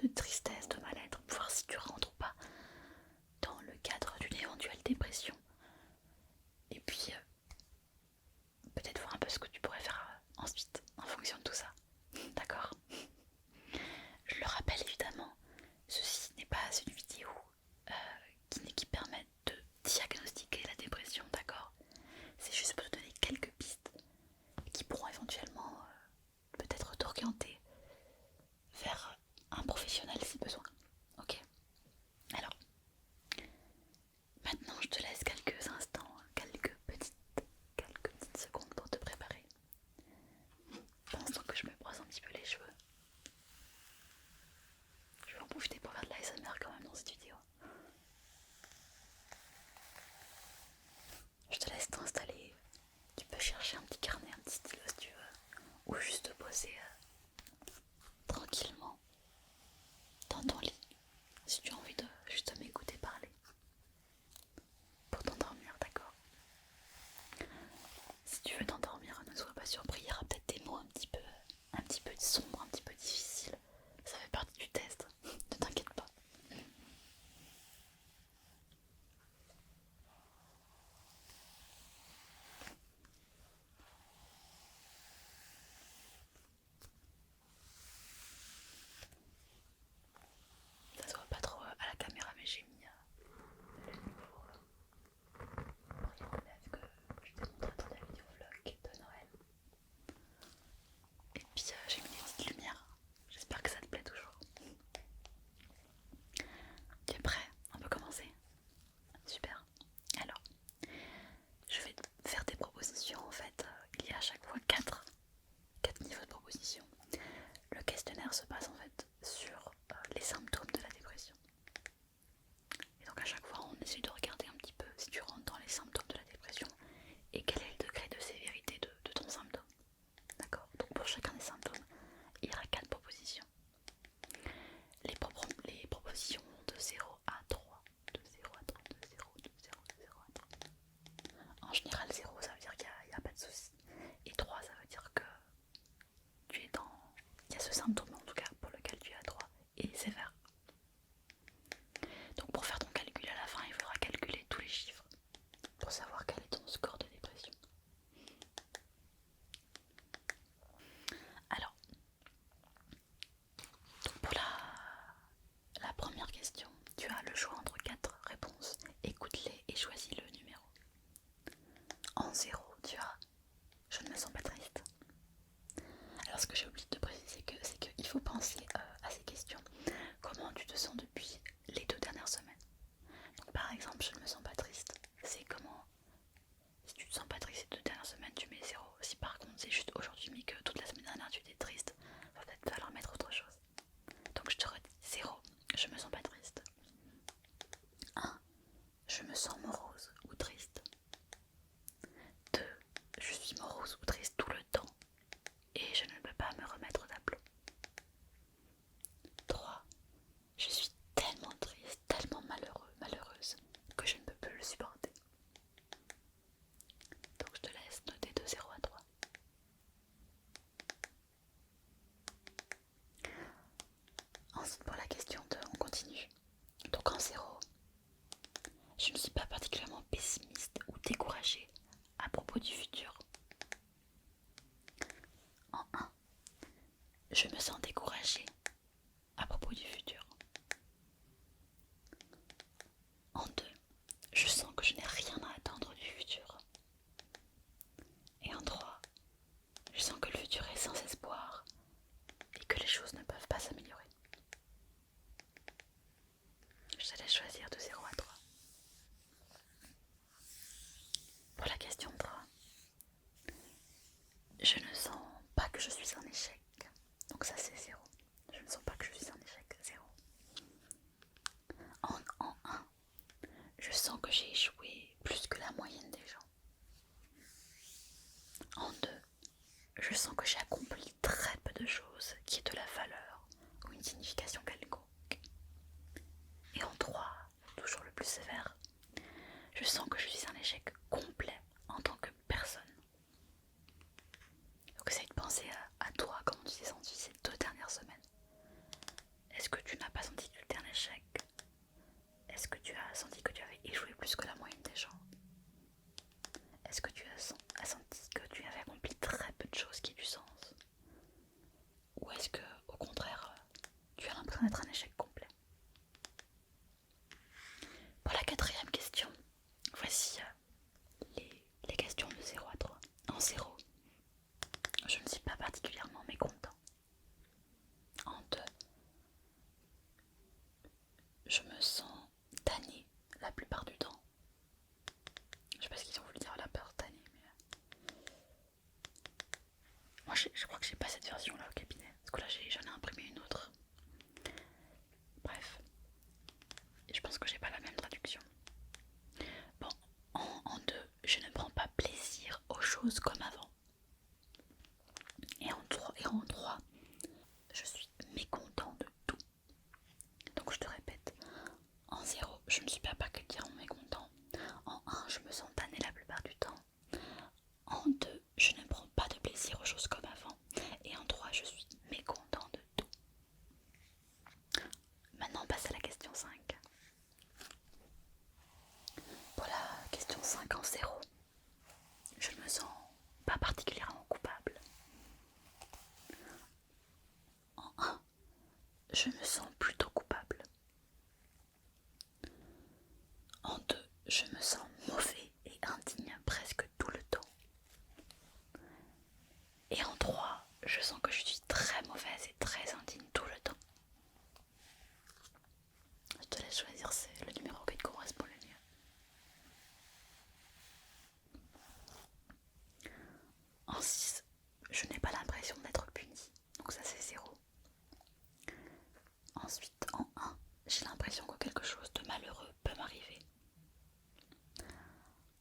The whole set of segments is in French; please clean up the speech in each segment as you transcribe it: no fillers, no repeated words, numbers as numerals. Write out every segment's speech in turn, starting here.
de tristesse, de mal-être, voir si tu rentres ou pas dans le cadre d'une éventuelle dépression. Et puis peut-être voir un peu ce que tu pourrais faire ensuite en fonction de tout ça. D'accord? Je le rappelle évidemment, ceci n'est pas une vidéo qui permet de diagnostiquer la dépression, d'accord? C'est juste pour te donner quelques pistes qui pourront éventuellement peut-être t'orienter vers un professionnel si besoin. Ok? Alors, maintenant je te laisse quelques instants, quelques petites secondes pour te préparer. Pendant que je me brosse un petit peu les cheveux. Je vais en profiter pour faire de l'ASMR quand même dans cette vidéo. Je te laisse t'installer. Tu peux chercher un petit carnet, un petit stylo si tu veux. Ou juste te poser tranquillement dans ton lit. Si tu as envie de juste m'écouter parler. Pour t'endormir, d'accord? Si tu veux t'endormir, ne sois pas surpris. Il y aura peut-être des mots un petit peu sombres, un petit peu difficiles. Ça fait partie du test. Ne t'inquiète pas. Ça se voit pas trop à la caméra, mais j'ai mis le niveau pour les élèves que je t'ai montré dans la vidéo vlog de Noël. Et puis j'ai mis des petites lumières. J'espère que ça te plaît toujours. Tu es prêt? On peut commencer? Super. Alors, je vais te faire des propositions. En fait, il y a à chaque fois 4 niveaux de propositions. Le questionnaire se base en fait sur les symptômes de la dépression. Et donc à chaque fois, on essaie de regarder un petit peu si tu rentres dans les symptômes de la dépression et quel est le degré de sévérité de ton symptôme. D'accord? Donc pour chacun des symptômes, il y aura 4 propositions. Les propositions vont de 0 à 3. De 0 à 3, de 0, de 0, de 0 à 3. En général, 0 ça veut dire qu'il n'y a pas de souci. Et 3 ça veut dire que tu es dans... Il y a ce symptôme en tout cas pour lequel tu es à 3 et sévère. Donc pour faire ton calcul à la fin, il faudra calculer tous les chiffres pour savoir quel est ton score de dépression. Alors, donc pour la première question, tu as le choix entre 4 réponses. Écoute-les et choisis le numéro. En 0, tu as je ne me sens pas triste. Alors ce que j'ai oublié de préciser, c'est qu'il faut penser à ces questions. Comment tu te sens depuis les 2 dernières semaines? Donc par exemple, je ne me sens pas triste. C'est comment? Si tu te sens pas triste ces 2 dernières semaines, tu mets 0. Si par contre c'est juste aujourd'hui mais que toute la semaine dernière tu étais triste, va peut-être falloir mettre autre chose. Donc je te redis 0, je me sens pas triste. 1, je me sens morose ou triste. 2, je suis morose ou triste tout le temps et je ne peux pas me remettre d'aplomb. 3, je suis tellement triste, tellement malheureux, malheureuse que je ne peux plus le supporter. Donc je te laisse noter de 0 à 3. Ensuite pour la question 2, on continue. Donc en 0, je ne suis pas particulièrement pessimiste ou découragée à propos du futur. En 1, je me sens découragée à propos du futur. En 2, je sens que je n'ai rien à attendre du futur. Et en 3, je sens que le futur est sans espoir et que les choses ne peuvent pas s'améliorer. Je te laisse choisir de 0 à 3. Pour la question 3, je ne sens pas que je suis un échec. Donc ça c'est 0. Je ne sens pas que je suis un échec. 0. En 1, je sens que j'ai échoué plus que la moyenne des gens. En 2, je sens que j'ai accompli très peu de choses qui aient de la valeur ou une signification quelconque. Et en 3, toujours le plus sévère, je sens que je suis un échec complet en tant que personne. Donc essaye de penser à toi, comment tu t'es senti ces 2 dernières semaines. Est-ce que tu je ne suis pas particulièrement mécontent. En 2, je me sens tannée la plupart du temps. Je sais pas ce qu'ils ont voulu dire la peur tannée, mais moi je crois que j'ai pas cette version là au cabinet, parce que là j'en ai imprimé une autre. Bref, et je pense que j'ai pas la même traduction. Bon, en 2, je ne prends pas plaisir aux choses comme avant. Et en 3, je suis mécontent de tout. Donc je te répète, en 0, je ne suis pas particulièrement mécontent. En 1, je me sens tannée la plupart du temps. En 2, je ne prends pas de plaisir aux choses comme avant. Et en 3, je suis mécontent de tout. Maintenant, on passe à la question 5. Pour la question 5 en 0, je ne me sens pas particulièrement coupable. En 1, je me sens plutôt coupable. En 2, je me sens mauvais et indigne presque tout le temps. Et en 3, je sens que je suis très mauvaise et très indigne tout le temps. Je te laisse choisir, c'est le numéro qui te correspond le mieux. En 6, je n'ai pas l'impression d'être punie, donc ça c'est 0. Ensuite, en 1, j'ai l'impression que quelque chose de malheureux peut m'arriver.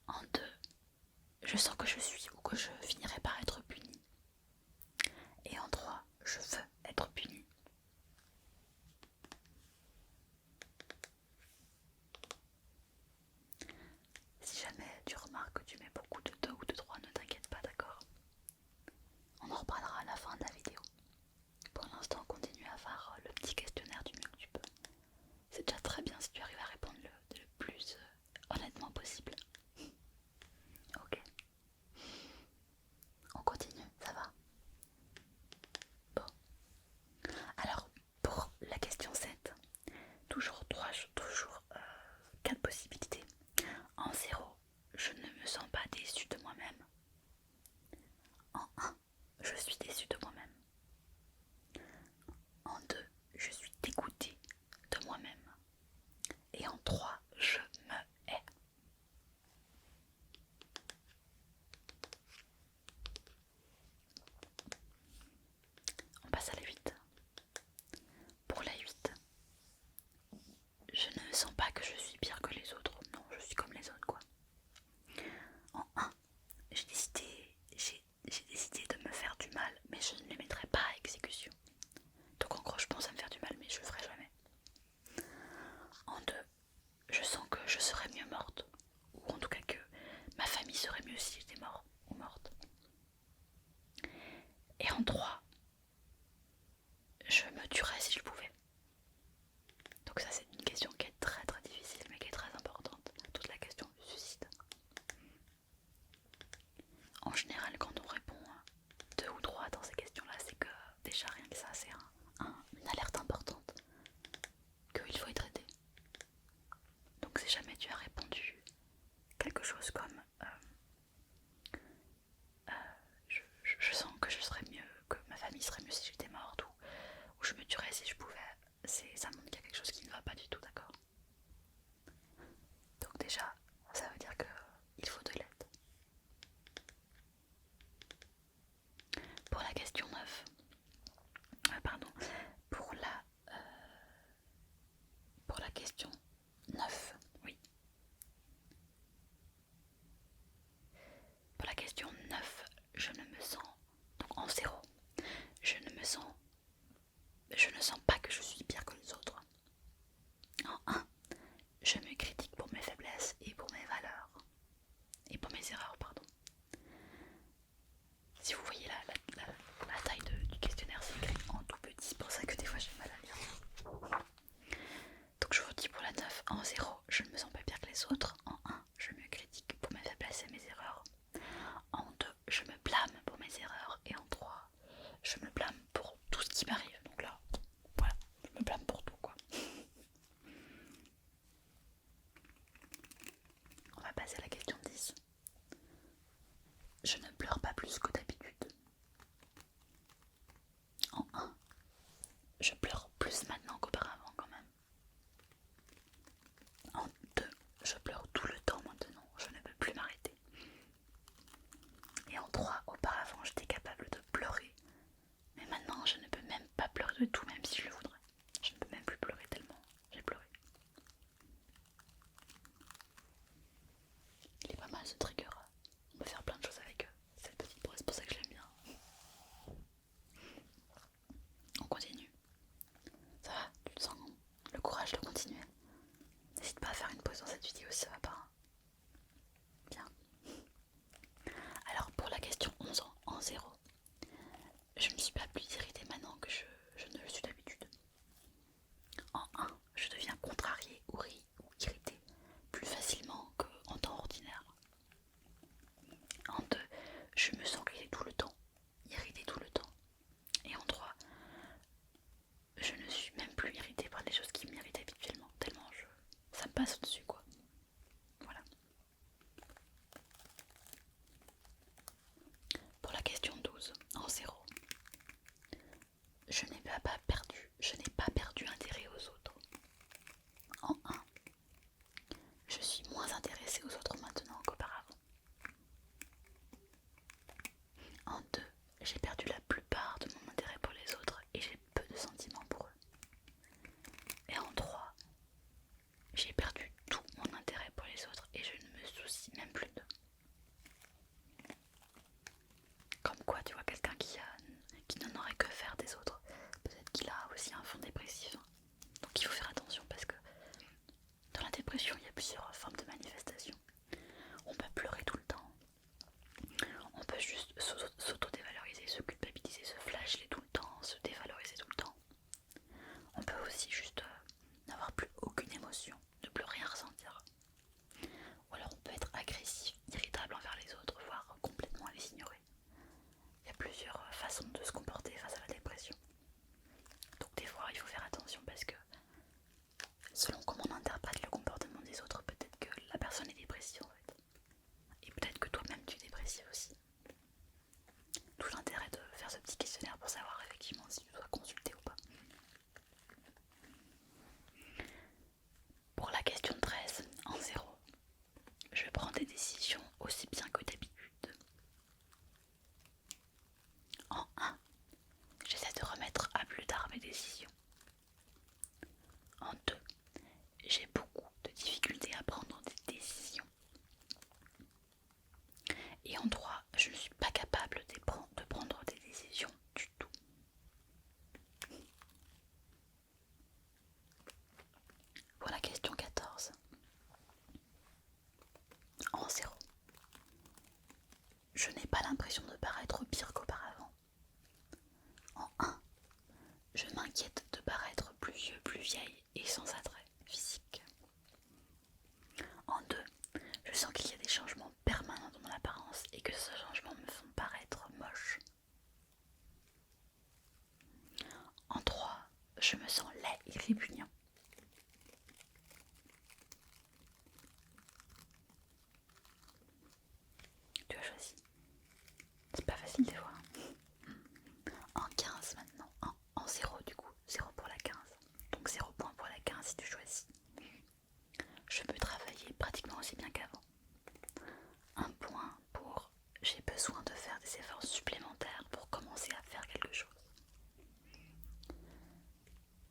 En 2, je sens que je suis ou que je finirai par être punie. Et en 3, je veux être punie. Si jamais tu remarques que tu mets beaucoup de 2 ou de 3, ne t'inquiète pas, d'accord? On en reparlera à la fin de la vidéo. Pour l'instant, continue à faire le petit questionnaire du mieux que tu peux. C'est déjà très bien si tu arrives à répondre le plus honnêtement possible. Ok. On continue, ça va? Bon. Alors, pour la question 7, toujours 4 possibilités. En 0, je ne me sens pas déçue de moi-même. En 1, je suis déçue de moi-même. En 2, je suis dégoûtée de moi-même. Et en 3, je me hais. On passe à la 8. Pour la 8, je ne sens pas que je suis pire que les autres. Non, je suis comme les autres, quoi. En 1, j'ai décidé de me faire du mal, mais je ne les mettrai pas à exécution. Donc en gros, je pense à me faire du mal, mais je le ferai jamais. En 2, je sens que je serais mieux morte, ou en tout cas que ma famille serait mieux si j'étais mort ou morte. Et en 3, je me tuerais si je pouvais. Donc ça c'est une question qui est très très difficile mais qui est très importante, toute la question du suicide. En général quand on répond 2 ou 3 dans ces questions là, c'est que déjà rien que ça c'est une alerte importante qu'il faut être aidé. Donc si jamais tu as répondu quelque chose comme je sens que je serais mieux, que ma famille serait mieux si j'étais morte, ou je me tuerais si je pouvais, ça montre qu'il y a quelque chose qui ne va pas du tout, d'accord? Donc déjà, ça veut dire qu'il faut de l'aide. Pour la question 9, pour la question 9, oui. Pour la question 9, je ne me sens, donc en 0, je ne sens pas que je suis pire que les autres. En 1, je me critique pour mes faiblesses et pour mes valeurs. Et pour mes erreurs, pardon. Si vous voyez la taille du questionnaire, c'est écrit en tout petit, c'est pour ça que des fois j'ai mal à lire. Donc je vous dis pour la 9, en 0, je ne me sens pas pire que les autres. En 1, je me critique pour mes faiblesses et mes erreurs. En 2, je me blâme pour mes erreurs. Et en 3, je ne suis pas plus irritée maintenant que je ne le suis d'habitude. En 1, je deviens contrariée ou irritée plus facilement qu'en temps ordinaire. En 2, je me sens irritée tout le temps. Et en 3, je ne suis même plus irritée par les choses qui m'irritent habituellement, tellement ça me passe au-dessus quoi. Voilà. Pour la question 12, en 0, je n'ai pas perdu intérêt aux autres. En 1, je suis moins intéressée aux autres maintenant qu'auparavant. En 2, j'ai perdu la plupart de mon intérêt pour les autres et j'ai peu de sentiments pour eux. Et en 3, j'ai perdu tout mon intérêt pour les autres et je ne me soucie même plus d'eux. Comme quoi, tu vois, quelqu'un qui n'en aurait que faire des autres, peut-être qu'il a aussi un fond dépressif. Donc il faut faire attention parce que dans la dépression, il y a plusieurs formes de manifestations. On peut pleurer tout le temps, on peut juste s'auto-dévaloriser, se culpabiliser, se flageller tout le temps, se dévaloriser tout le temps. On peut aussi juste n'avoir plus aucune émotion, ne plus rien ressentir. Ou alors on peut être agressif, irritable envers les autres, voire complètement les ignorer. Il y a plusieurs façons de se comporter face à la dépression. Donc des fois il faut faire attention parce que selon comment on interprète le comportement des autres, peut-être que la personne est dépressive en fait. Et peut-être que toi-même tu es dépressif aussi. Tout l'intérêt de faire ce petit questionnaire pour savoir effectivement si tu dois consulter ou pas. Pour la question 13, en 0, je prends des décisions aussi bien que d'habitude. En 1, j'essaie de remettre à plus tard mes décisions. En 2, j'ai beaucoup de difficultés à prendre des décisions. Et en 3, je ne suis pas capable de prendre des décisions du tout. Pour la question 14, en 0, je n'ai pas l'impression de paraître pire qu'auparavant. En 1, je m'inquiète de paraître plus vieux, plus vieille et sans attrait physique. En 2, je sens qu'il y a des changements permanents dans mon apparence et que ces changements me font paraître moche. En 3, je me sens laid et répugnant. Tu as choisi. C'est pas facile des fois. En 15 maintenant, en 0 du coup, 0 pour la 15. Donc 0 point pour la 15 si tu choisis. Je peux travailler pratiquement aussi bien qu'avant. 1 point pour j'ai besoin de faire des efforts supplémentaires pour commencer à faire quelque chose.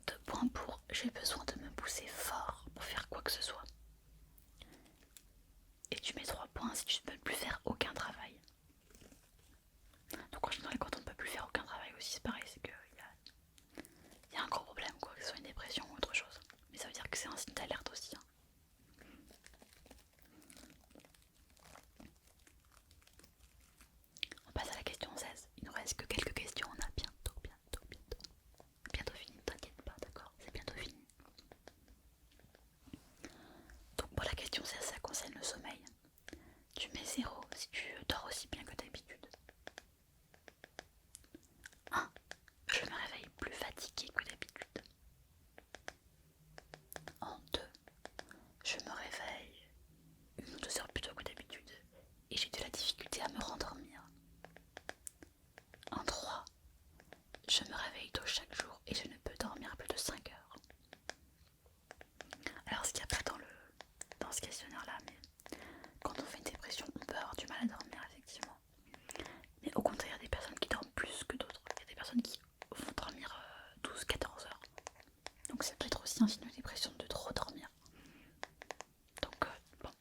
2 points pour j'ai besoin de me pousser fort pour faire quoi que ce soit. Et tu mets 3 points si tu ne peux plus faire aucun travail. Donc en général quand on ne peut plus faire aucun travail aussi c'est pareil, c'est qu'il y a un gros problème quoi, que ce soit une dépression ou autre chose. Mais ça veut dire que c'est un signe d'alerte aussi. On passe à la question 16. Il nous reste que quelques questions, on a bientôt fini, ne t'inquiète pas, d'accord, c'est bientôt fini. Donc pour la question 16, ça concerne le sommeil. Tu mets 0 si tu dors aussi bien que d'habitude. 1. Je me réveille plus fatiguée que d'habitude. En 2. Je me réveille 1 ou 2 heures plus tôt que d'habitude et j'ai de la difficulté à me rendormir. En 3. Je me réveille tôt chaque jour et je ne peux dormir plus de 5 heures. Alors ce qu'il n'y a pas dans ce questionnaire là, mais quand on fait une dépression on peut avoir du mal à dormir effectivement. Mais au contraire il y a des personnes qui dorment plus que d'autres. Il y a des personnes qui vont dormir 12-14 heures. Donc ça peut être aussi un signe de dépression de trop dormir. Donc bon,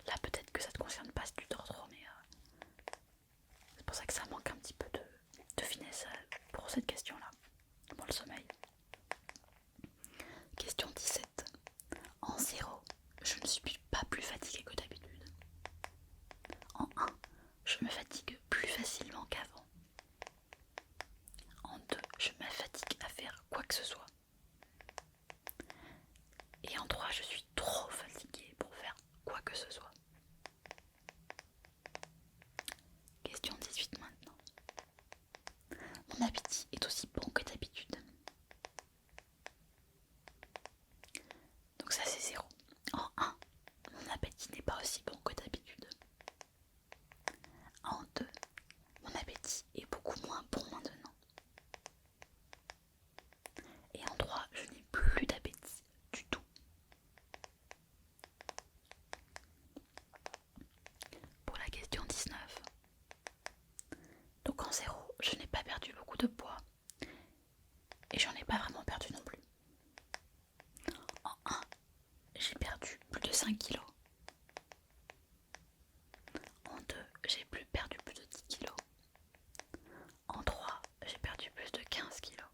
là peut-être que ça te concerne pas si tu dors trop, mais c'est pour ça que ça manque un petit peu de finesse pour cette question là, pour le sommeil. Question 17. En 0, je ne suis pas plus fatiguée que d'habitude. En 1, je me fatigue plus facilement qu'avant. mon appétit est aussi bon que d'habitude. Donc ça c'est 0. En 1, mon appétit n'est pas aussi bon que d'habitude. En 2, mon appétit est beaucoup moins bon maintenant. Et en 3, je n'ai plus d'appétit du tout. Pour la question 19. Donc en 0, je n'ai pas perdu beaucoup de poids. Et j'en ai pas vraiment perdu non plus. En 1, j'ai perdu plus de 5 kilos. En 2, j'ai perdu plus de 10 kilos. En 3, j'ai perdu plus de 15 kilos.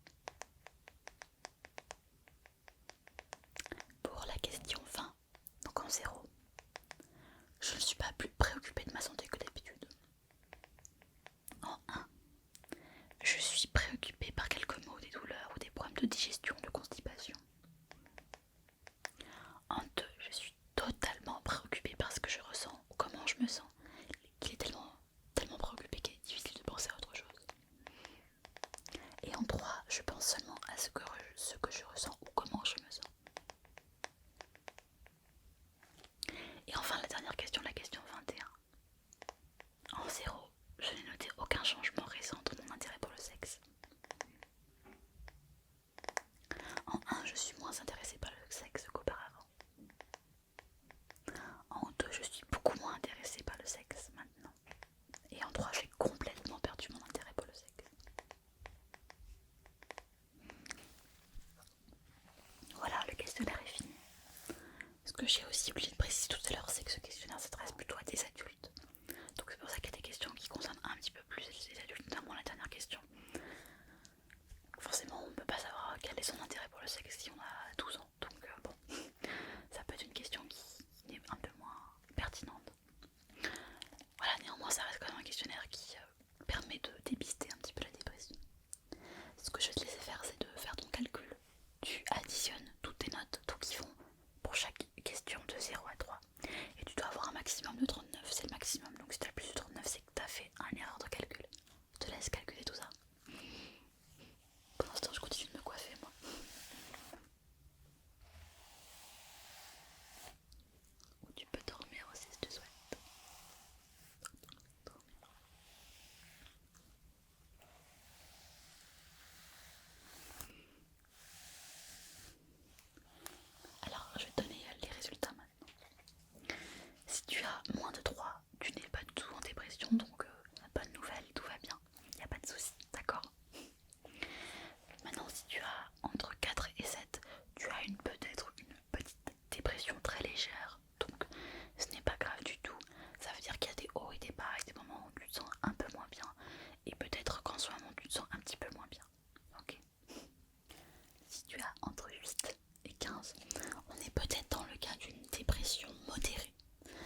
Pour la question 20, donc en 0, je ne suis pas plus préoccupée de ma santé que d'habitude. En 1, je suis préoccupée par quelques maux, des douleurs ou des problèmes de digestion, de constipation. En 2, je suis totalement préoccupée par ce que je ressens ou comment je me sens, qu'il est tellement préoccupé qu'il est difficile de penser à autre chose. Et en 3, je pense seulement à ce que je ressens ou comment je me sens. Et enfin la dernière question, la question 21. En 0, je n'ai noté aucun changement récent dans mon intérêt pour le sexe. En 1, je suis moins intéressée par le sexe qu'auparavant. En 2, je suis beaucoup moins intéressée par le sexe maintenant. Et en 3, j'ai complètement perdu mon intérêt pour le sexe. Voilà, le questionnaire est fini. Ce que j'ai aussi oublié de préciser tout à l'heure, c'est que ce questionnaire s'adresse plutôt à des adultes. Donc c'est pour ça qu'il y a des questions qui concernent un petit peu plus les adultes, notamment la dernière question. Forcément, on ne peut pas savoir quel est son intérêt pour le sexe si on a 12 ans. Donc bon, ça peut être une question qui est un peu moins pertinente. Voilà, néanmoins, ça reste quand même un questionnaire qui permet de dépister un petit peu la dépression. Ce que je vais te laisser faire, c'est de faire ton calcul. Tu additionnes toutes tes notes, tout qui font pour chaque question de 0 à 3. Et tu dois avoir un maximum de 39, c'est le maximum. Donc si tu as plus de 39, c'est que tu as fait une erreur de calcul. Je te laisse calculer tout ça. Pour l'instant, je continue de me coiffer, moi. Ou tu peux dormir aussi si tu souhaites. Alors, je vais te donner les résultats maintenant. Si tu as moins de 3, tu n'es pas du tout en dépression, donc bonne nouvelle, tout va bien. Il n'y a pas de souci, d'accord? Maintenant, si tu as entre 4 et 7, tu as peut-être une petite dépression très légère, donc ce n'est pas grave du tout. Ça veut dire qu'il y a des hauts et des bas, et des moments où tu te sens un peu moins bien, et peut-être qu'en ce moment tu te sens un petit peu moins bien. Ok. Si tu as entre 8 et 15, on est peut-être dans le cas d'une dépression modérée.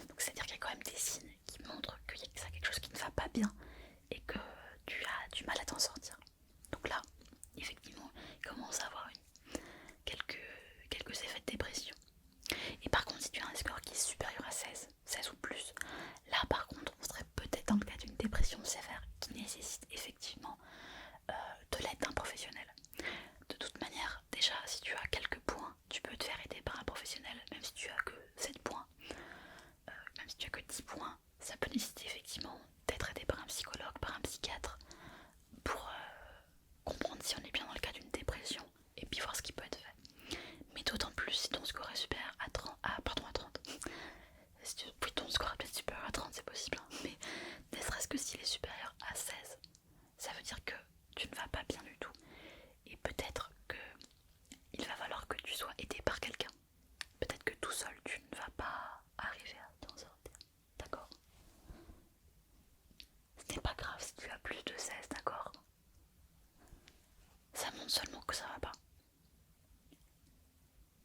Donc c'est-à-dire qu'il y a quand même des signes qui montrent qu'il y a quelque chose qui ne va pas bien et que tu as du mal à t'en sortir. Donc là, effectivement, il commence à avoir quelques effets de dépression. Et par contre, si tu as un score qui est supérieur à 16 ou plus, là par contre, on serait peut-être dans le cas d'une dépression sévère qui nécessite effectivement de l'aide d'un professionnel. De toute manière, déjà, si tu as quelques points, tu peux te faire aider par un professionnel, même si tu as que 7 points, même si tu as que 10 points, ça peut nécessiter effectivement d'être aidé par un psychologue, par un psychiatre, pour comprendre si on est bien dans le cas d'une dépression et puis voir ce qui peut être fait. Mais d'autant plus si ton score est supérieur à 30. Oui, ton score est peut-être supérieur à 30, c'est possible, hein, mais ne serait-ce que s'il est supérieur à 16, ça veut dire que tu ne vas pas bien du tout. Et peut-être qu'il va falloir que tu sois aidé par quelqu'un. Peut-être que tout seul, tu ne vas pas arriver à t'en sortir. D'accord? Ce n'est pas grave si tu as plus de 16, d'accord? Ça montre seulement que ça va pas.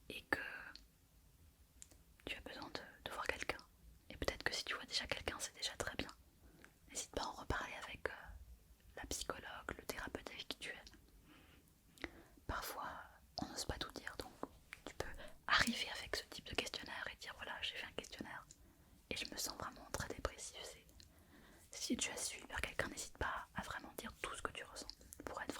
Et que tu as besoin de voir quelqu'un. Et peut-être que si tu vois déjà quelqu'un, c'est déjà très bien. N'hésite pas à en reparler avec la psychologue, le thérapeute avec qui tu es. Parfois, on n'ose pas tout dire, donc tu peux arriver avec ce type de questionnaire et dire voilà, j'ai fait un questionnaire et je me sens vraiment très dépressif. Si tu as suivi par quelqu'un, n'hésite pas à vraiment dire tout ce que tu ressens pour être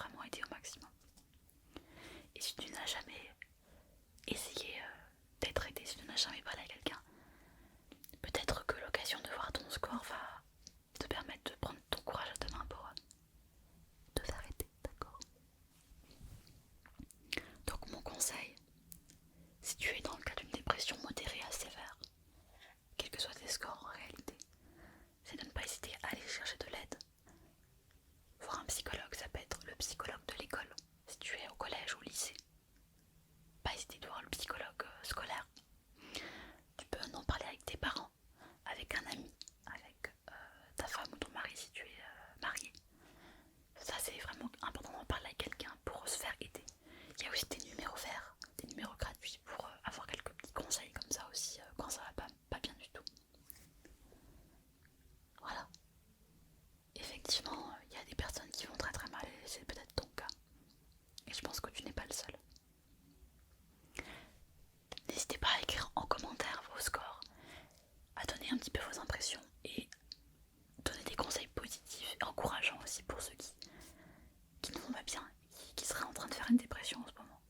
faire une dépression en ce moment.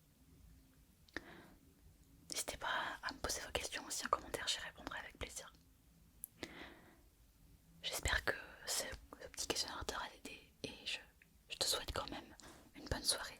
N'hésitez pas à me poser vos questions aussi en commentaire, j'y répondrai avec plaisir. J'espère que ce petit questionnaire t'aura aidé et je te souhaite quand même une bonne soirée.